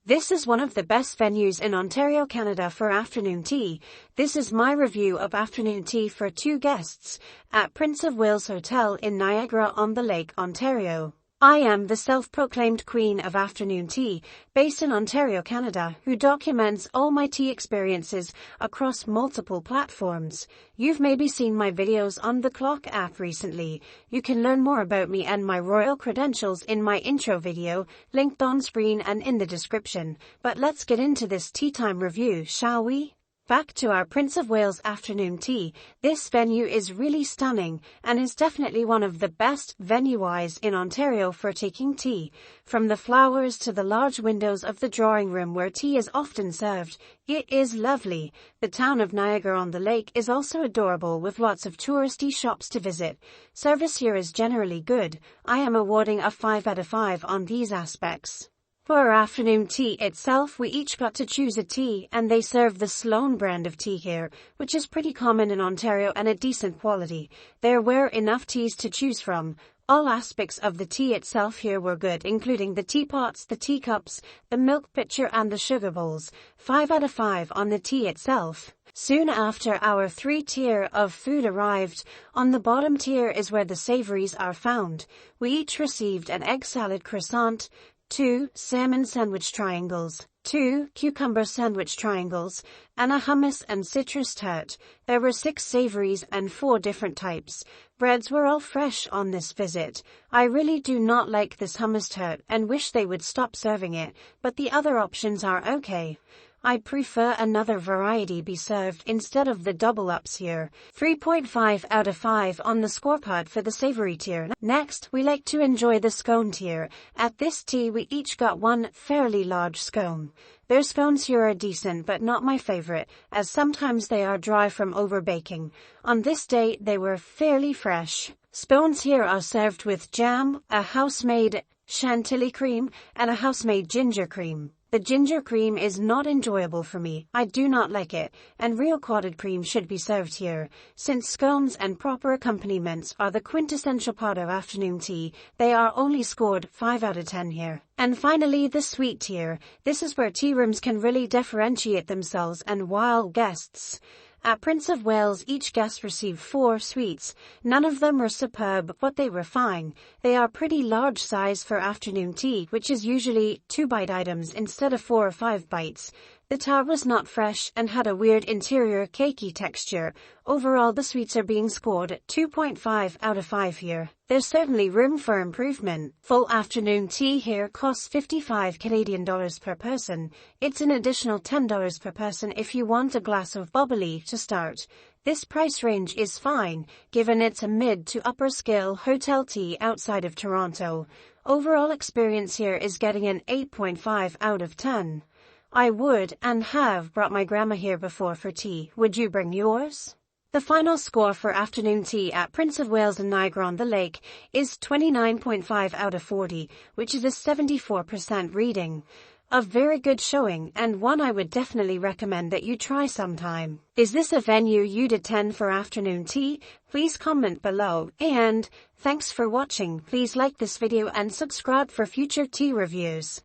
This is one of the best venues in Ontario, Canada for afternoon tea. This is my review of afternoon tea for 2 guests at Prince of Wales Hotel in Niagara-on-the-Lake, Ontario. I am the self-proclaimed queen of afternoon tea, based in Ontario, Canada, who documents all my tea experiences across multiple platforms. You've maybe seen my videos on the Clock app recently. You can learn more about me and my royal credentials in my intro video, linked on screen and in the description. But let's get into this tea time review, shall we? Back to our Prince of Wales afternoon tea. This venue is really stunning and is definitely one of the best venue-wise in Ontario for taking tea. From the flowers to the large windows of the drawing room where tea is often served, it is lovely. The town of Niagara-on-the-Lake is also adorable with lots of touristy shops to visit. Service here is generally good. I am awarding a 5 out of 5 on these aspects. For our afternoon tea itself, we each got to choose a tea, and they serve the Sloan brand of tea here, which is pretty common in Ontario and a decent quality. There were enough teas to choose from. All aspects of the tea itself here were good, including the teapots, the teacups, the milk pitcher and the sugar bowls. 5 out of 5 on the tea itself. Soon after, our 3-tier of food arrived. On the bottom tier is where the savouries are found. We each received an egg salad croissant, 2 salmon sandwich triangles, 2 cucumber sandwich triangles, and a hummus and citrus tart. There were 6 savouries and 4 different types. Breads were all fresh on this visit. I really do not like this hummus tart and wish they would stop serving it, but the other options are okay. I prefer another variety be served instead of the double-ups here. 3.5 out of 5 on the scorecard for the savoury tier. Next, we like to enjoy the scone tier. At this tea, we each got one fairly large scone. Their scones here are decent but not my favorite, as sometimes they are dry from over-baking. On this day, they were fairly fresh. Scones here are served with jam, a house-made chantilly cream, and a house-made ginger cream. The ginger cream is not enjoyable for me. I do not like it, and real clotted cream should be served here. Since scones and proper accompaniments are the quintessential part of afternoon tea, they are only scored 5 out of 10 here. And finally, the sweet tier. This is where tea rooms can really differentiate themselves and wow guests. At Prince of Wales, each guest received 4 sweets. None of them were superb, but they were fine. They are pretty large size for afternoon tea, which is usually 2-bite items instead of 4 or 5 bites. The tart was not fresh and had a weird interior cakey texture. Overall, the sweets are being scored at 2.5 out of 5 here. There's certainly room for improvement. Full afternoon tea here costs 55 Canadian dollars per person. It's an additional $10 per person if you want a glass of bubbly to start. This price range is fine, given it's a mid to upper scale hotel tea outside of Toronto. Overall experience here is getting an 8.5 out of 10. I would and have brought my grandma here before for tea. Would you bring yours? The final score for afternoon tea at Prince of Wales and Niagara-on-the-Lake is 29.5 out of 40, which is a 74% reading. A very good showing, and one I would definitely recommend that you try sometime. Is this a venue you'd attend for afternoon tea? Please comment below. And thanks for watching. Please like this video and subscribe for future tea reviews.